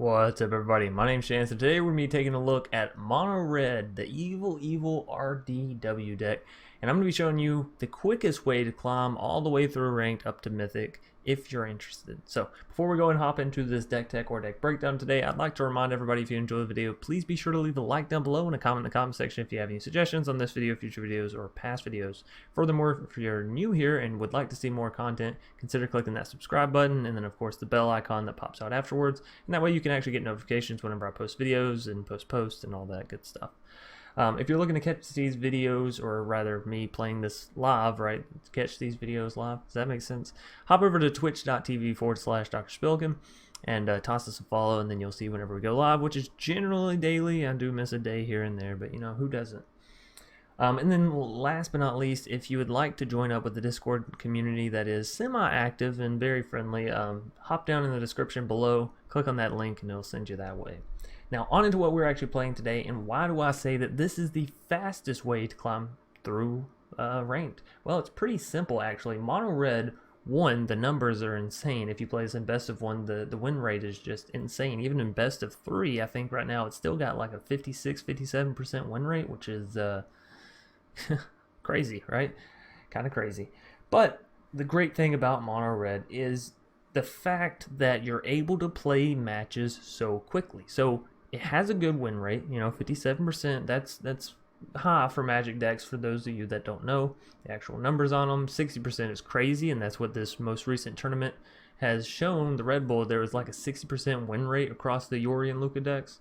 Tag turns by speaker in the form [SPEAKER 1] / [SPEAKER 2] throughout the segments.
[SPEAKER 1] What's up, everybody? My name's Chance, and today we're going to be taking a look at Mono Red, the evil RDW deck. And I'm going to be showing you the quickest way to climb all the way through ranked up to Mythic if you're interested. So before we go and hop into this deck tech or deck breakdown today, I'd like to remind everybody, if you enjoy the video, please be sure to leave a like down below and a comment in the comment section if you have any suggestions on this video, future videos, or past videos. Furthermore, if you're new here and would like to see more content, consider clicking that subscribe button and then of course the bell icon that pops out afterwards, and that way you can actually get notifications whenever I post videos and posts and all that good stuff. If you're looking to catch these videos, or rather me playing this live, right, catch these videos live, does that make sense? Hop over to twitch.tv/Dr. and toss us a follow, and then you'll see whenever we go live, which is generally daily. I do miss a day here and there, but you know, who doesn't? And then last but not least, if you would like to join up with the Discord community that is semi-active and very friendly, hop down in the description below, click on that link, and it'll send you that way. Now, on into what we're actually playing today, and why do I say that this is the fastest way to climb through ranked? Well, it's pretty simple, actually. Mono Red, one, the numbers are insane. If you play this in best of one, the win rate is just insane. Even in best of three, I think right now it's still got like a 56-57% win rate, which is crazy, right? Kind of crazy. But the great thing about Mono Red is the fact that you're able to play matches so quickly. So it has a good win rate, you know, 57%. That's high for Magic decks. For those of you that don't know the actual numbers on them, 60% is crazy, and that's what this most recent tournament has shown. The Red Bull, there was like a 60% win rate across the Ikoria and Luka decks.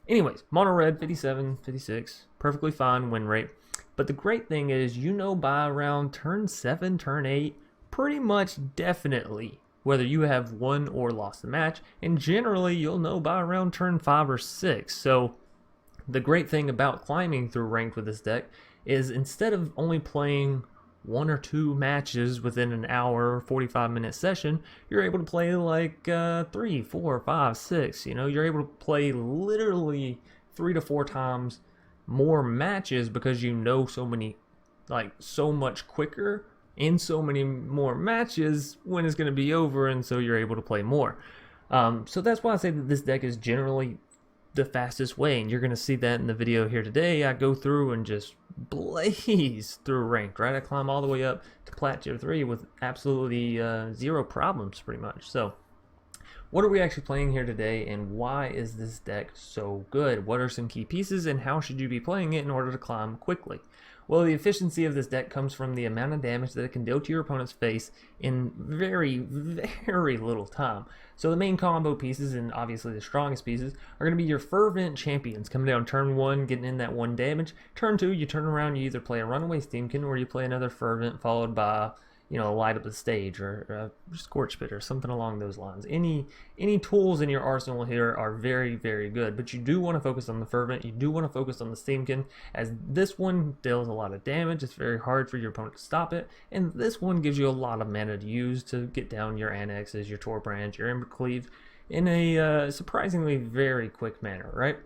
[SPEAKER 1] Anyways, Mono Red, 57, 56, perfectly fine win rate. But the great thing is, you know, by around turn 7, turn 8, pretty much definitely whether you have won or lost the match, and generally you'll know by around turn 5 or 6. So the great thing about climbing through ranked with this deck is, instead of only playing 1 or 2 matches within an hour or 45-minute session, you're able to play like 3, 4, 5, 6. You know, you're able to play literally 3 to 4 times more matches because you know so many, like so much quicker, in so many more matches when it's going to be over, and so you're able to play more. So that's why I say that this deck is generally the fastest way, and you're going to see that in the video here today. I go through and just blaze through ranked, right? I climb all the way up to Plat Tier 3 with absolutely zero problems, pretty much. So what are we actually playing here today, and why is this deck so good? What are some key pieces, and how should you be playing it in order to climb quickly? Well, the efficiency of this deck comes from the amount of damage that it can deal to your opponent's face in very, very little time. So the main combo pieces, and obviously the strongest pieces, are going to be your Fervent Champions. Coming down turn 1, getting in that 1 damage. Turn 2, you turn around, you either play a Runaway Steam-Kin or you play another Fervent, followed by, you know, light up the stage, or Scorch Spitter, something along those lines. Any tools in your arsenal here are very, very good, but you do want to focus on the Fervent. You do want to focus on the Steam-Kin, as this one deals a lot of damage. It's very hard for your opponent to stop it, and this one gives you a lot of mana to use to get down your annexes, your Torbranch, your Embercleave in a surprisingly very quick manner, right?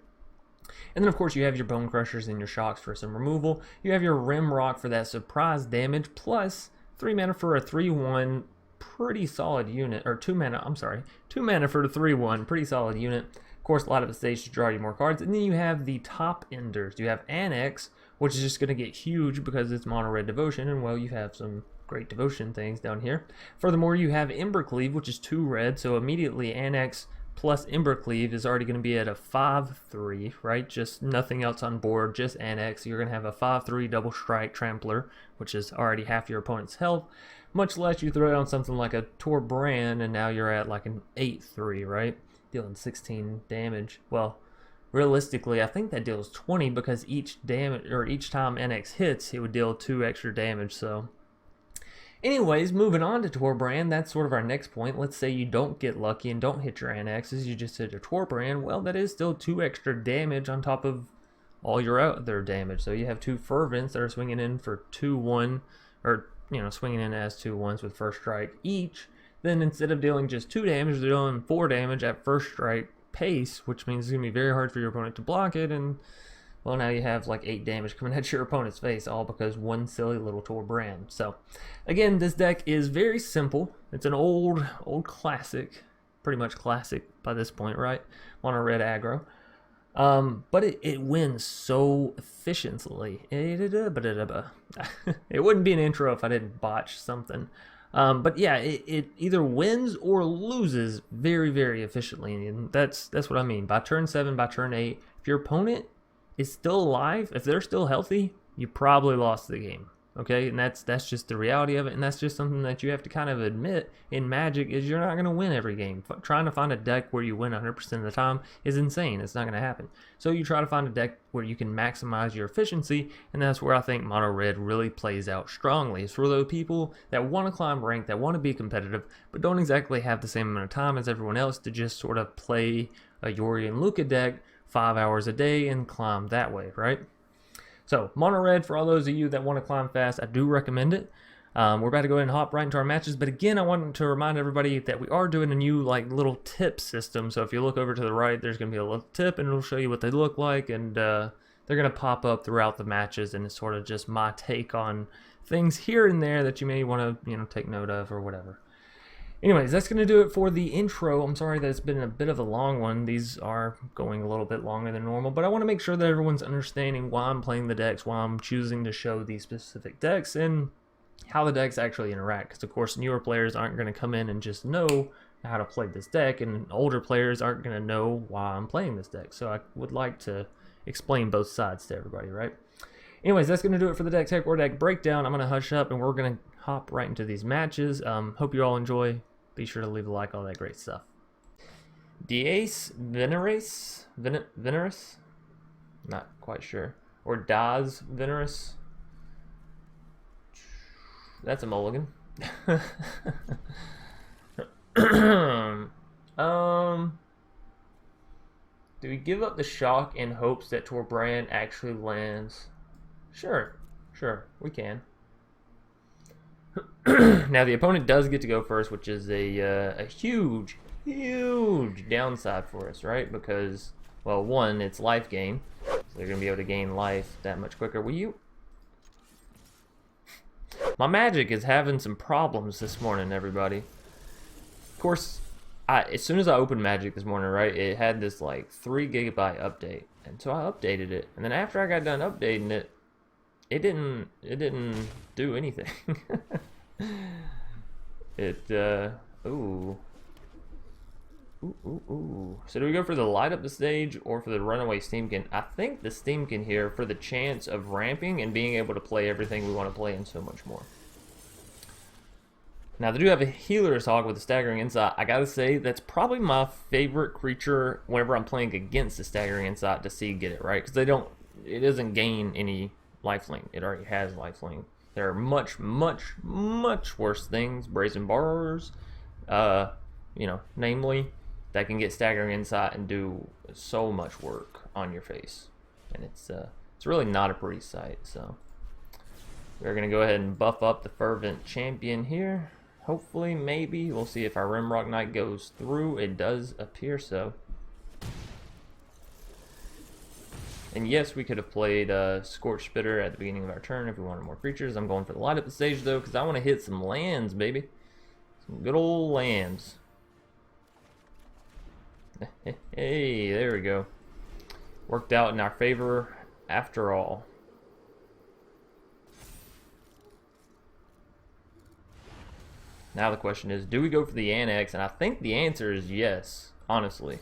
[SPEAKER 1] And then of course you have your Bonecrushers and your Shocks for some removal. You have your Rimrock for that surprise damage, plus 3 mana for a 3/1, pretty solid unit, or 2 mana, I'm sorry, 2 mana for the 3/1, pretty solid unit. Of course, light up the stage to draw you more cards. And then you have the top enders. You have Annex, which is just going to get huge because it's Mono Red Devotion, and well, you have some great Devotion things down here. Furthermore, you have Embercleave, which is 2 red, so immediately Annex plus Embercleave is already going to be at a 5/3, right? Just nothing else on board, just Annex. You're going to have a 5/3 double strike Trampler, which is already half your opponent's health. Much less you throw down something like a Torbran, and now you're at like an 8/3, right? Dealing 16 damage. Well, realistically, I think that deals 20 because each time Annex hits, it would deal 2 extra damage, so anyways, moving on to Torbran, that's sort of our next point. Let's say you don't get lucky and don't hit your Annexes, you just hit your Torbran. Well, that is still 2 extra damage on top of all your other damage. So you have 2 Fervents that are swinging in for 2/1, or, you know, swinging in as 2/1s with first strike each. Then instead of dealing just 2 damage, they're dealing 4 damage at first strike pace, which means it's going to be very hard for your opponent to block it, and well, now you have like 8 damage coming at your opponent's face, all because one silly little Torbran. So, again, this deck is very simple. It's an old classic pretty much classic by this point, right? Mono red aggro. But it wins so efficiently. It wouldn't be an intro if I didn't botch something. But yeah, it either wins or loses very, very efficiently, and that's what I mean. By turn 7, by turn 8, if your opponent is still alive, if they're still healthy, you probably lost the game. Okay, and that's just the reality of it, and that's just something that you have to kind of admit in Magic is you're not going to win every game. Trying to find a deck where you win 100% of the time is insane. It's not going to happen. So you try to find a deck where you can maximize your efficiency, and that's where I think Mono Red really plays out strongly. It's for those people that want to climb rank, that want to be competitive, but don't exactly have the same amount of time as everyone else to just sort of play a Yori and Luca deck 5 hours a day and climb that way, right? So, Mono Red, for all those of you that want to climb fast, I do recommend it. We're about to go ahead and hop right into our matches, but again, I want to remind everybody that we are doing a new little tip system. So if you look over to the right, there's going to be a little tip, and it'll show you what they look like, and they're going to pop up throughout the matches, and it's sort of just my take on things here and there that you may want to take note of or whatever. Anyways, that's going to do it for the intro. I'm sorry that it's been a bit of a long one. These are going a little bit longer than normal, but I want to make sure that everyone's understanding why I'm playing the decks, why I'm choosing to show these specific decks, and how the decks actually interact. Because, of course, newer players aren't going to come in and just know how to play this deck, and older players aren't going to know why I'm playing this deck. So I would like to explain both sides to everybody, right? Anyways, that's going to do it for the deck tech or deck breakdown. I'm going to hush up, and we're going to hop right into these matches. Hope you all enjoy. Be sure to leave a like, all that great stuff. Dies Veneris? Veneris? Not quite sure. Or Das Veneris? That's a mulligan. Do we give up the shock in hopes that Torbran actually lands? Sure, we can. Now the opponent does get to go first, which is a huge downside for us, right? Because, well, one, it's life gain, so they're gonna be able to gain life that much quicker. Will you? My Magic is having some problems this morning, everybody. Of course, as soon as I opened Magic this morning, right, it had this like 3 GB update, and so I updated it, and then after I got done updating it, it didn't do anything. Ooh. So do we go for the light up the stage or for the Runaway Steam-Kin? I think the Steam-Kin here for the chance of ramping and being able to play everything we want to play and so much more. Now, they do have a Healer's Hog with a Staggering Insight. I gotta say, that's probably my favorite creature whenever I'm playing against the Staggering Insight to see get it, right? Because it doesn't gain any lifelink. It already has lifelink. There are much worse things, Brazen Borrowers, namely, that can get Staggering Insight and do so much work on your face. And it's really not a pretty sight, so we're gonna go ahead and buff up the Fervent Champion here. Hopefully, maybe, we'll see if our Rimrock Knight goes through. It does appear so. And yes, we could have played Scorch Spitter at the beginning of our turn if we wanted more creatures. I'm going for the light up the stage though, because I want to hit some lands, baby. Some good old lands. Hey, there we go. Worked out in our favor after all. Now the question is, do we go for the Annex? And I think the answer is yes, honestly.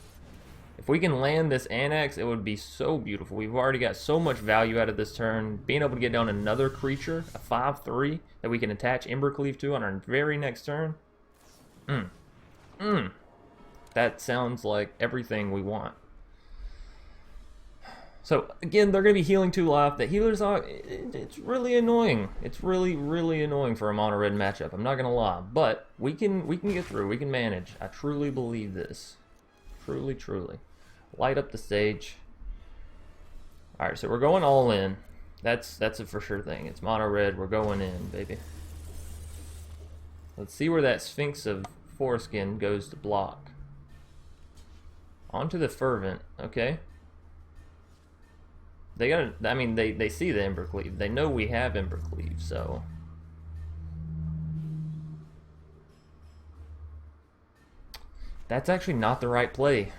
[SPEAKER 1] If we can land this Annex, it would be so beautiful. We've already got so much value out of this turn. Being able to get down another creature, a 5/3, that we can attach Embercleave to on our very next turn. That sounds like everything we want. So, again, they're going to be healing 2 life. The Healer's Hog, it's really annoying. It's really annoying for a mono red matchup. I'm not going to lie. But we can get through. We can manage. I truly believe this. Truly. Light up the stage. Alright, so we're going all in. That's a for sure thing. It's mono red. We're going in, baby. Let's see where that Sphinx of Foreskin goes to block. Onto the Fervent. Okay. They gotta, I mean, they see the Embercleave. They know we have Embercleave, so. That's actually not the right play.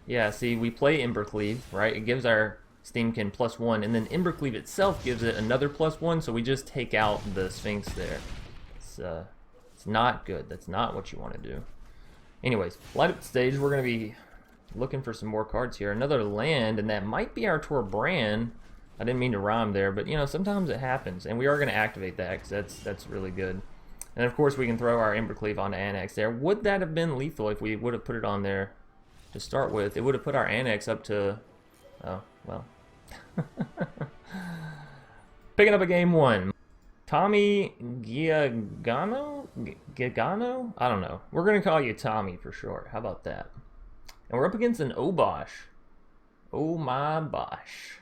[SPEAKER 1] Yeah, see, we play Embercleave, right? It gives our Steam-Kin +1, and then Embercleave itself gives it another +1, so we just take out the Sphinx there. It's not good. That's not what you want to do. Anyways, light up the stage. We're going to be looking for some more cards here. Another land, and that might be our Torbran. I didn't mean to rhyme there, but you know, sometimes it happens, and we are going to activate that because that's really good. And of course, we can throw our Embercleave onto Annex there. Would that have been lethal if we would have put it on there to start with? It would have put our Annex up to, oh well. Picking up a game 1. Tommy Giagano? I don't know. We're going to call you Tommy for short. How about that? And we're up against an Obosh. Oh my bosh.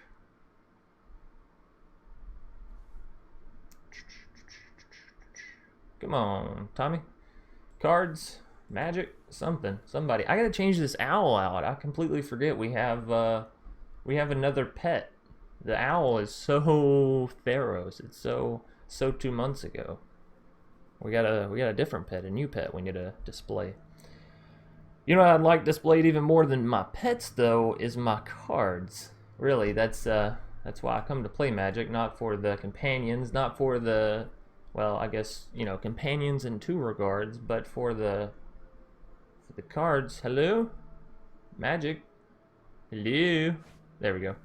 [SPEAKER 1] Come on, Tommy. Cards, magic, something, somebody. I gotta change this owl out. I completely forget we have another pet. The owl is so Theros. It's so 2 months ago. We got a different pet, a new pet we need to display. You know what I'd like displayed even more than my pets though is my cards. Really, that's why I come to play Magic, not for the companions, not for the, well, I guess, you know, companions in 2 regards, but for the cards. Hello? Magic. Hello? There we go.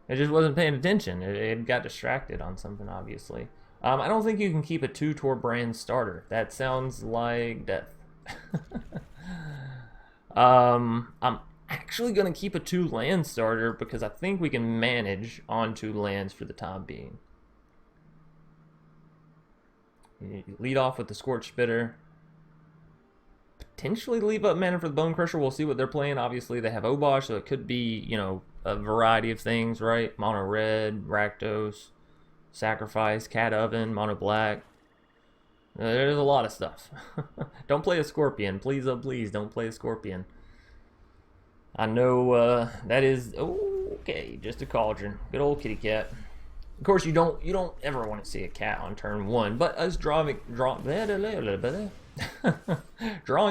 [SPEAKER 1] It just wasn't paying attention. It got distracted on something, obviously. I don't think you can keep a 2 Torbran starter. That sounds like death. I'm actually going to keep a 2 land starter because I think we can manage on 2 lands for the time being. You lead off with the Scorch Spitter. Potentially leave up mana for the Bonecrusher. We'll see what they're playing. Obviously, they have Obosh, so it could be, you know, a variety of things, right? Mono red, Rakdos, Sacrifice, Cat Oven, Mono black. There's a lot of stuff. Don't play a Scorpion. Please, oh please, don't play a Scorpion. I know that is okay. Just a Cauldron. Good old kitty cat. Of course, you don't ever want to see a cat on turn 1, but us drawing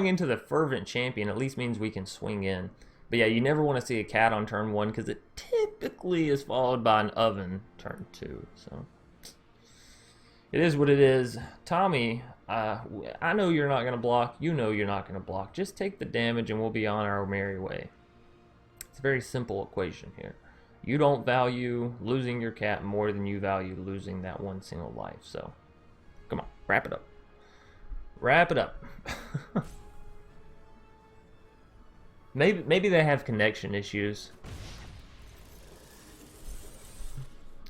[SPEAKER 1] into the Fervent Champion at least means we can swing in. But yeah, you never want to see a cat on turn 1 because it typically is followed by an oven turn 2. So it is what it is. Tommy, I know you're not going to block. You know you're not going to block. Just take the damage and we'll be on our merry way. It's a very simple equation here. You don't value losing your cat more than you value losing that 1 single life. So come on, wrap it up. Wrap it up. Maybe they have connection issues.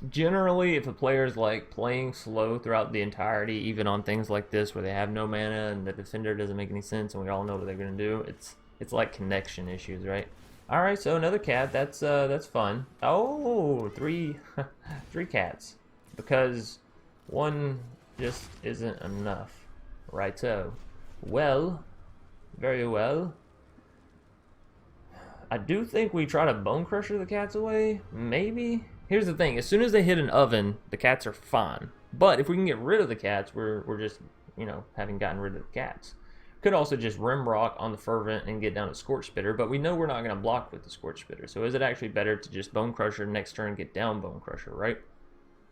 [SPEAKER 1] Generally, if a player's like playing slow throughout the entirety, even on things like this where they have no mana and the defender doesn't make any sense and we all know what they're gonna do, it's like connection issues, right? All right, so another cat. That's fun. Oh, three cats because 1 just isn't enough. Righto. Well, very well. I do think we try to Bonecrusher the cats away. Maybe. Here's the thing. As soon as they hit an oven, the cats are fine. But if we can get rid of the cats, we're just, you know, having gotten rid of the cats. Could also just Rimrock on the Fervent and get down to Scorch Spitter, but we know we're not going to block with the Scorch Spitter. So is it actually better to just Bonecrusher next turn, get down Bonecrusher, right?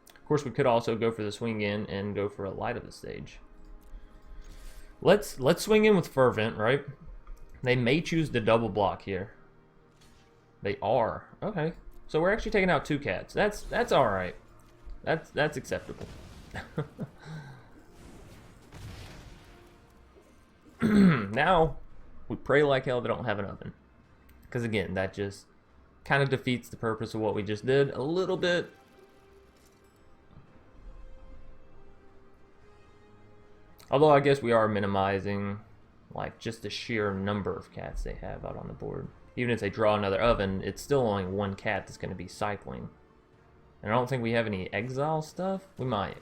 [SPEAKER 1] Of course, we could also go for the swing in and go for a light of the stage. Let's swing in with Fervent, right? They may choose the double block here. They are. Okay. So we're actually taking out 2 cats. That's all right. That's acceptable. Now we pray like hell they don't have an oven. Because again, that just kind of defeats the purpose of what we just did a little bit. Although I guess we are minimizing like just the sheer number of cats they have out on the board. Even if they draw another oven, it's still only 1 cat that's going to be cycling. And I don't think we have any exile stuff. We might.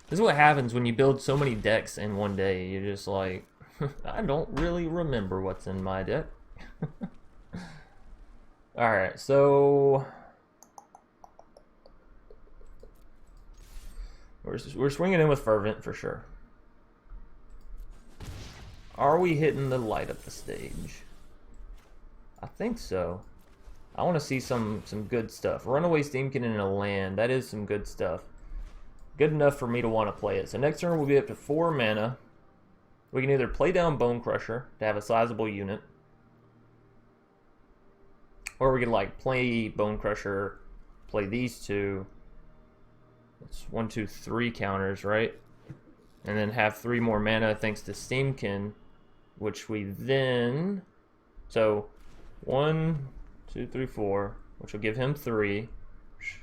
[SPEAKER 1] This is what happens when you build so many decks in one day. You're just like, I don't really remember what's in my deck. Alright, so we're swinging in with Fervent for sure. Are we hitting the light up the stage? I think so. I want to see some good stuff. Runaway Steam-Kin in a land. That is some good stuff. Good enough for me to want to play it. So next turn we'll be up to 4 mana. We can either play down Bonecrusher to have a sizable unit, or we could like play Bonecrusher, play these two. It's 1, 2, 3 counters, right? And then have 3 more mana thanks to Steam-Kin, which we then... So 1, 2, 3, 4, which will give him 3.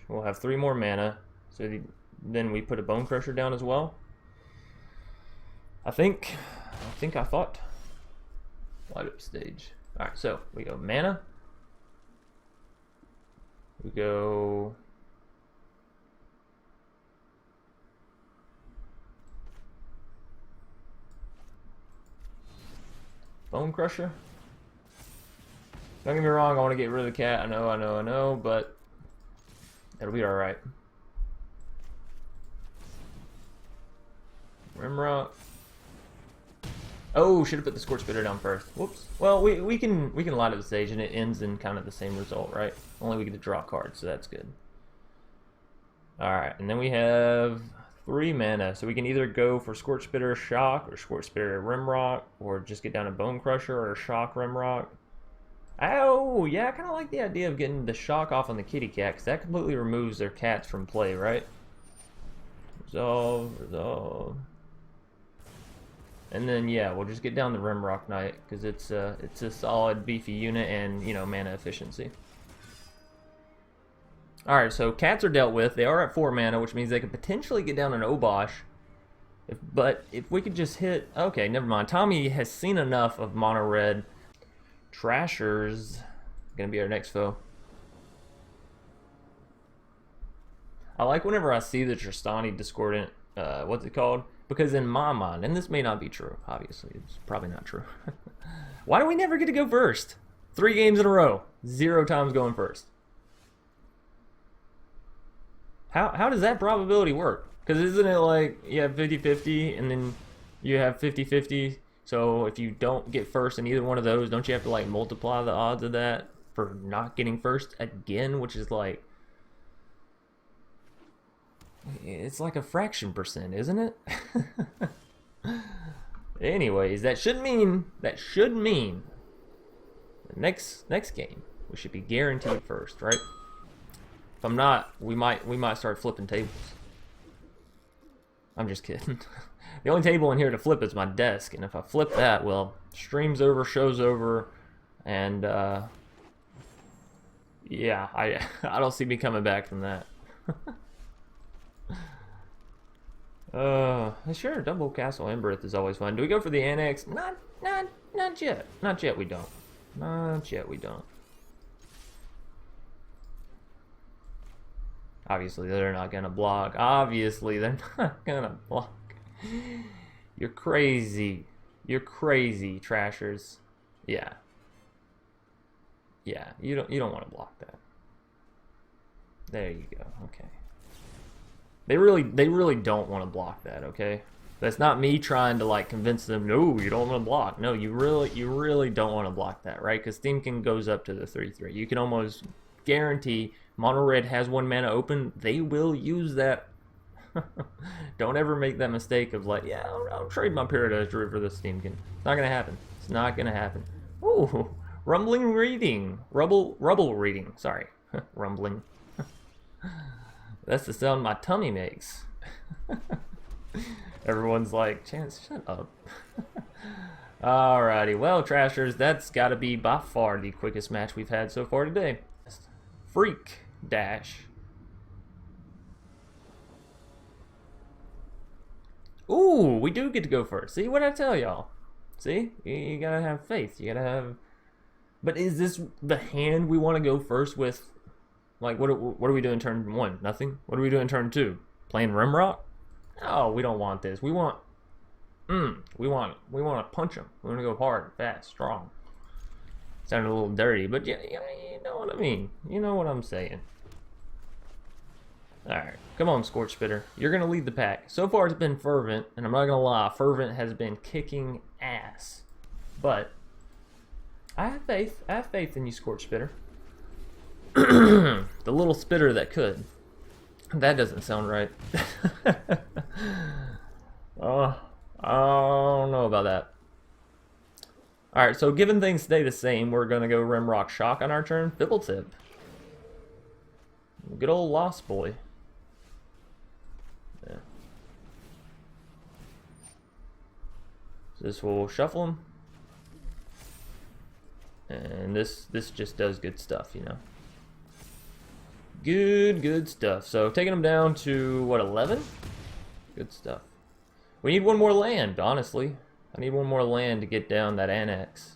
[SPEAKER 1] We'll have 3 more mana. So then we put a Bonecrusher down as well. I think I thought. Light up stage. Alright, so we go mana. We go... Bonecrusher. Don't get me wrong, I want to get rid of the cat. I know, but it'll be alright. Rimrock. Oh, should have put the Scorch Spitter down first. Whoops. Well, we can light up the stage and it ends in kind of the same result, right? Only we get to draw cards, so that's good. Alright, and then we have 3 mana, so we can either go for Scorch Spitter Shock or Scorch Spitter Rimrock, or just get down to Bonecrusher or Shock Rimrock. Oh, yeah, I kind of like the idea of getting the Shock off on the kitty cat, because that completely removes their cats from play, right? Resolve. And then, yeah, we'll just get down the Rimrock Knight, because it's a solid, beefy unit and, you know, mana efficiency. Alright, so cats are dealt with. They are at 4 mana, which means they could potentially get down an Obosh. But if we could just hit... Okay, never mind. Tommy has seen enough of mono red. Trasher's going to be our next foe. I like whenever I see the Tristani Discordant, what's it called? Because in my mind, and this may not be true, obviously, it's probably not true. Why do we never get to go first? 3 games in a row. 0 times going first. How does that probability work? Because isn't it like you have 50-50 and then you have 50-50? So if you don't get first in either one of those, don't you have to like multiply the odds of that for not getting first again? Which is like... It's like a fraction percent, isn't it? Anyways, that should mean the next game we should be guaranteed first, right? If I'm not, we might start flipping tables. I'm just kidding. The only table in here to flip is my desk, and if I flip that, well, stream's over, show's over, and yeah, I don't see me coming back from that. Sure, double Castle Embereth is always fun. Do we go for the Annex? Not yet. Not yet we don't. Not yet we don't. Obviously, they're not gonna block. Obviously, they're not gonna block. You're crazy. You're crazy, Trashers. Yeah. Yeah, you don't want to block that. There you go. Okay. They really don't want to block that, okay? That's not me trying to like convince them, no, you don't want to block. No, you really don't want to block that, right? Because Steam-Kin goes up to the 3/3. You can almost guarantee mono red has 1 mana open. They will use that. Don't ever make that mistake of like, yeah, I'll trade my Paradise Druid for this Steam-Kin. It's not gonna happen. It's not gonna happen. Ooh, rumbling reading, rubble reading. Sorry, rumbling. That's the sound my tummy makes. Everyone's like, Chance, shut up. Alrighty, well, Trashers, that's got to be by far the quickest match we've had so far today. Freak Dash. Ooh, we do get to go first. See what I tell y'all? See? You gotta have faith. You gotta have... But is this the hand we want to go first with? Like, what are we doing turn 1? Nothing? What are we doing turn 2? Playing Rimrock? No, we don't want this. We want to punch him. We want to go hard, fast, strong. Sounded a little dirty, but yeah, you know what I mean. You know what I'm saying. Alright, come on, Scorch Spitter. You're going to lead the pack. So far, it's been Fervent, and I'm not going to lie, Fervent has been kicking ass. ass. But I have faith. I have faith in you, Scorch Spitter. The little spitter that could. That doesn't sound right. Oh, I don't know about that. Alright, so given things stay the same, we're going to go Rimrock Shock on our turn. Fibble-Tip. Good old Lost Boy. Yeah. So this will shuffle him. And this just does good stuff, you know. Good stuff. So taking him down to, what, 11? Good stuff. We need one more land, honestly. I need one more land to get down that annex.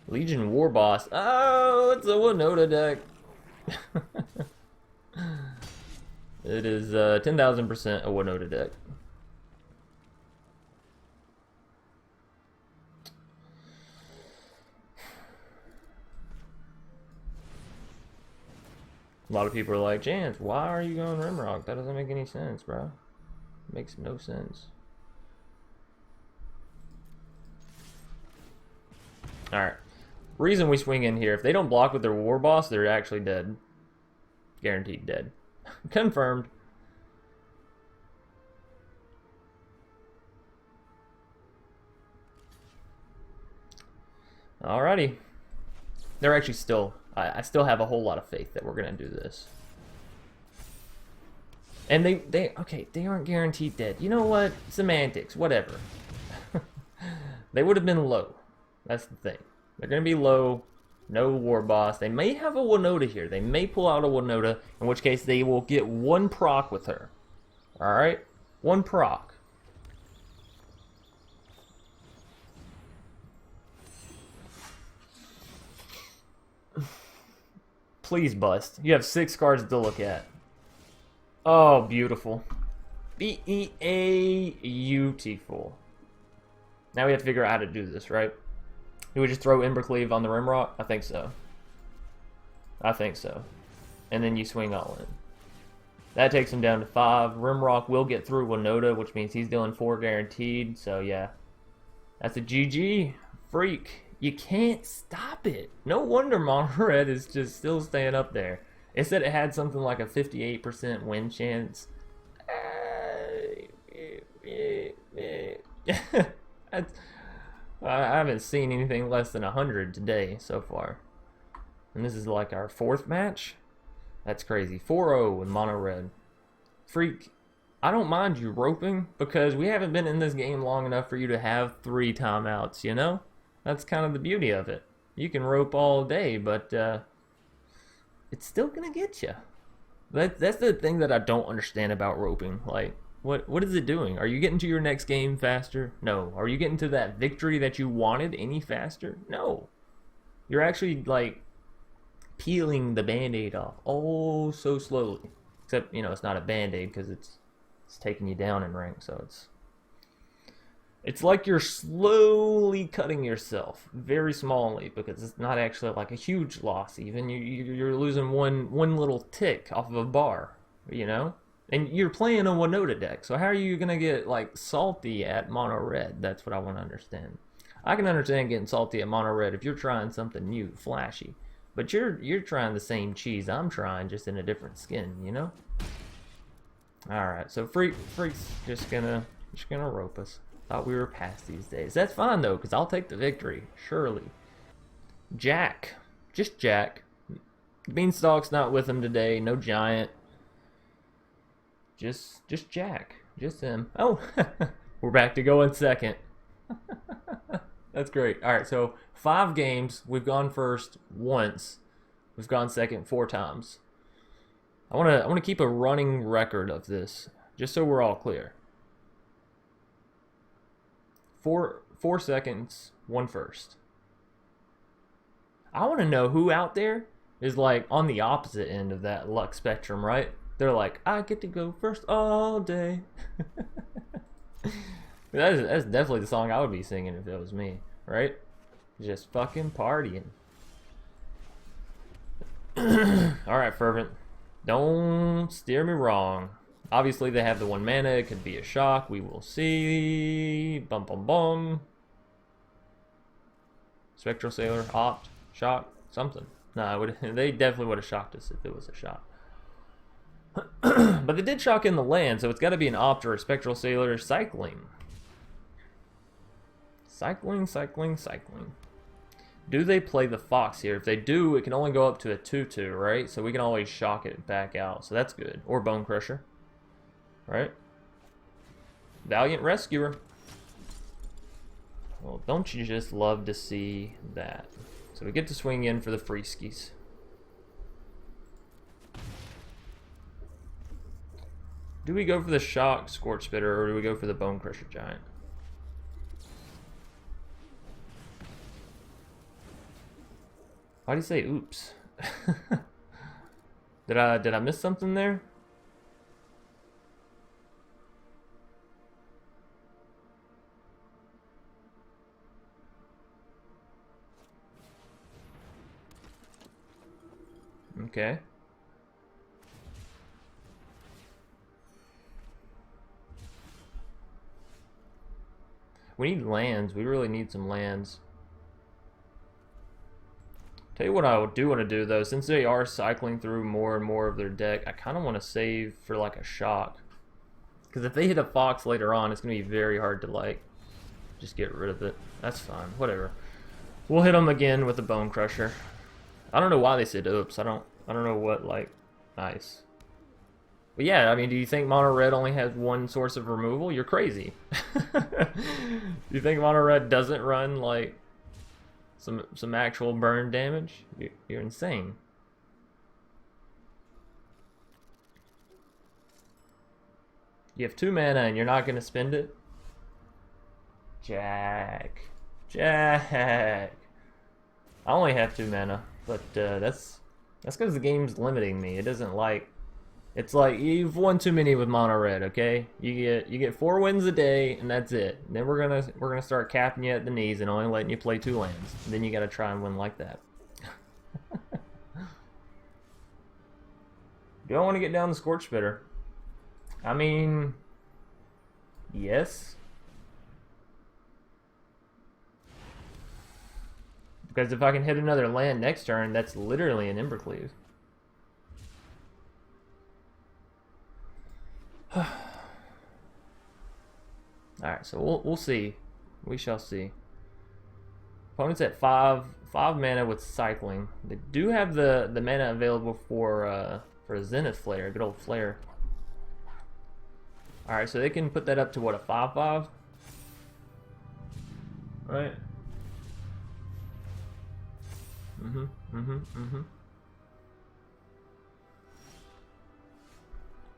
[SPEAKER 1] Legion War Boss. Oh, it's a Winota deck. It is 10,000% a Winota deck. A lot of people are like, Chance, why are you going Rimrock? That doesn't make any sense, bro. It makes no sense. Alright. Reason we swing in here, if they don't block with their War Boss, they're actually dead. Guaranteed dead. Confirmed. Alrighty. They're actually still... I still have a whole lot of faith that we're going to do this. And they aren't guaranteed dead. You know what? Semantics, whatever. They would have been low. That's the thing. They're going to be low. No War Boss. They may have a Winota here. They may pull out a Winota, in which case they will get one proc with her. Alright? One proc. Please bust. You have 6 cards to look at. Oh, beautiful. Beautiful. Now we have to figure out how to do this, right? Do we just throw Embercleave on the Rimrock? I think so. I think so. And then you swing all in. That takes him down to 5. Rimrock will get through Winota, which means he's dealing 4 guaranteed. So, yeah. That's a GG. Freak. You can't stop it. No wonder Mono Red is just still staying up there. It said it had something like a 58% win chance. I haven't seen anything less than 100 today so far. And this is like our 4th match? That's crazy. 4-0 with Mono Red. Freak, I don't mind you roping because we haven't been in this game long enough for you to have 3 timeouts, you know? That's kind of the beauty of it. You can rope all day, but it's still gonna get you. That's the thing that I don't understand about roping. Like, what is it doing? Are you getting to your next game faster? No. Are you getting to that victory that you wanted any faster? No. You're actually like peeling the band-aid off oh so slowly. Except, you know, it's not a band-aid because it's taking you down in rank, so it's like you're slowly cutting yourself, very smallly, because it's not actually like a huge loss. Even you're losing one little tick off of a bar, you know. And you're playing a Winota deck, so how are you gonna get like salty at Mono Red? That's what I want to understand. I can understand getting salty at Mono Red if you're trying something new, flashy, but you're trying the same cheese I'm trying, just in a different skin, you know. All right, so Freak's just gonna rope us. Thought we were past these days. That's fine, though, because I'll take the victory. Surely. Jack. Just Jack. Beanstalk's not with him today. No Giant. Just Jack. Just him. Oh, we're back to going second. That's great. All right, so 5 games. We've gone first once. We've gone second 4 times. I want to keep a running record of this, just so we're all clear. 4 seconds, 1 first. I want to know who out there is like on the opposite end of that luck spectrum, right? They're like, I get to go first all day. That's definitely the song I would be singing if it was me, right? Just fucking partying. Alright, Fervent. Don't steer me wrong. Obviously, they have the 1 mana. It could be a shock. We will see. Bum, bum, bum. Spectral Sailor, opt, shock, something. No, they definitely would have shocked us if it was a shock. But they did shock in the land, so it's got to be an opt or a Spectral Sailor cycling. Cycling. Do they play the Fox here? If they do, it can only go up to a 2/2, right? So we can always shock it back out. So that's good. Or Bonecrusher. Right? Valiant Rescuer. Well, don't you just love to see that? So we get to swing in for the Freeskies. Do we go for the shock Scorch Spitter or do we go for the Bonecrusher Giant? Why do you say oops? Did I miss something there? Okay. We need lands. We really need some lands. Tell you what I do want to do though, since they are cycling through more and more of their deck, I kind of want to save for like a shock. Because if they hit a Fox later on, it's going to be very hard to like just get rid of it. That's fine. Whatever. We'll hit them again with the Bonecrusher. I don't know why they said oops. I don't know what, like, nice. But yeah, I mean, do you think Mono Red only has 1 source of removal? You're crazy. You think Mono Red doesn't run like some actual burn damage? You're insane. You have 2 mana and you're not gonna spend it? Jack. I only have 2 mana, but that's because the game's limiting me. It doesn't like. It's like you've won too many with Mono Red. Okay, you get 4 wins a day, and that's it. And then we're gonna start capping you at the knees and only letting you play 2 lands. And then you got to try and win like that. Do I want to get down the Scorch Spitter? I mean, yes. Because if I can hit another land next turn, that's literally an Embercleave. Alright, so we'll see. We shall see. Opponent's at 5 mana with cycling. They do have the mana available for a Zenith Flare, good old Flare. Alright, so they can put that up to what, a 5/5? Right?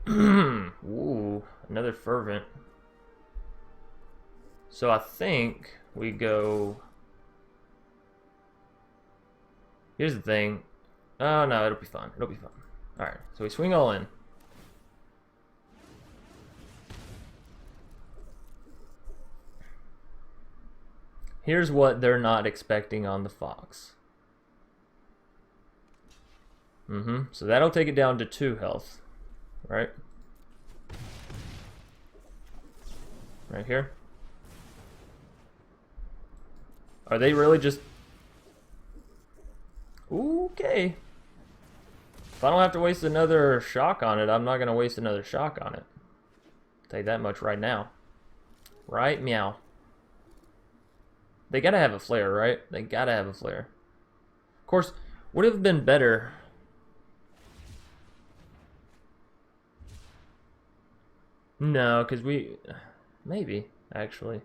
[SPEAKER 1] Ooh, another Fervent. So I think we go. Here's the thing. Oh no, it'll be fun. It'll be fun. Alright, so we swing all in. Here's what they're not expecting on the Fox. So that'll take it down to 2 health. Right? Right here. Are they really just... Okay. If I don't have to waste another shock on it, I'm not going to waste another shock on it. I'll tell you that much right now. Right, meow. They gotta have a flare, right? They gotta have a flare. Of course, would have been better... No, because we... Maybe, actually.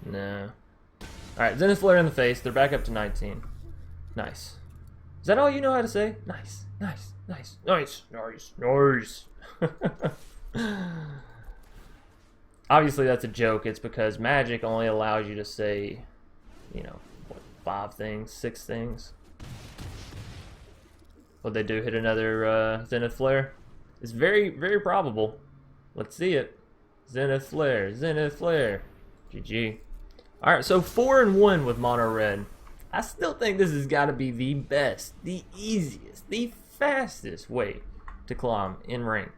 [SPEAKER 1] No. Alright, Zenith Flare in the face. They're back up to 19. Nice. Is that all you know how to say? Nice, nice, nice, nice, nice, nice. Obviously, that's a joke. It's because Magic only allows you to say, you know, what, 5 things, 6 things. Would they do hit another Zenith Flare? It's very, very probable. Let's see it. Zenith Flare, Zenith Flare. GG. All right, so 4-1 with mono red. I still think this has got to be the best, the easiest, the fastest way to climb in rank.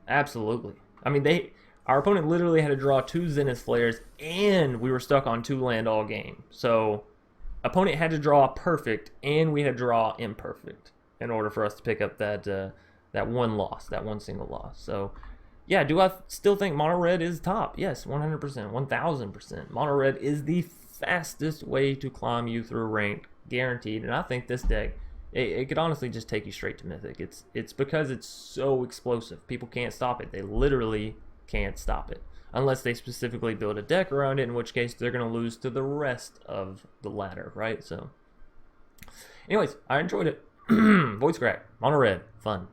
[SPEAKER 1] Absolutely. I mean, our opponent literally had to draw 2 Zenith Flares, and we were stuck on 2 land all game. So, opponent had to draw perfect, and we had to draw imperfect in order for us to pick up that that one loss, that one single loss. So, yeah, do I still think mono red is top? Yes, 100%, 1000%. Mono red is the fastest way to climb you through rank, guaranteed. And I think this deck, it could honestly just take you straight to Mythic. It's because it's so explosive. People can't stop it. They literally can't stop it. Unless they specifically build a deck around it, in which case they're going to lose to the rest of the ladder, right? So, anyways, I enjoyed it. Voice crack, mono red, fun.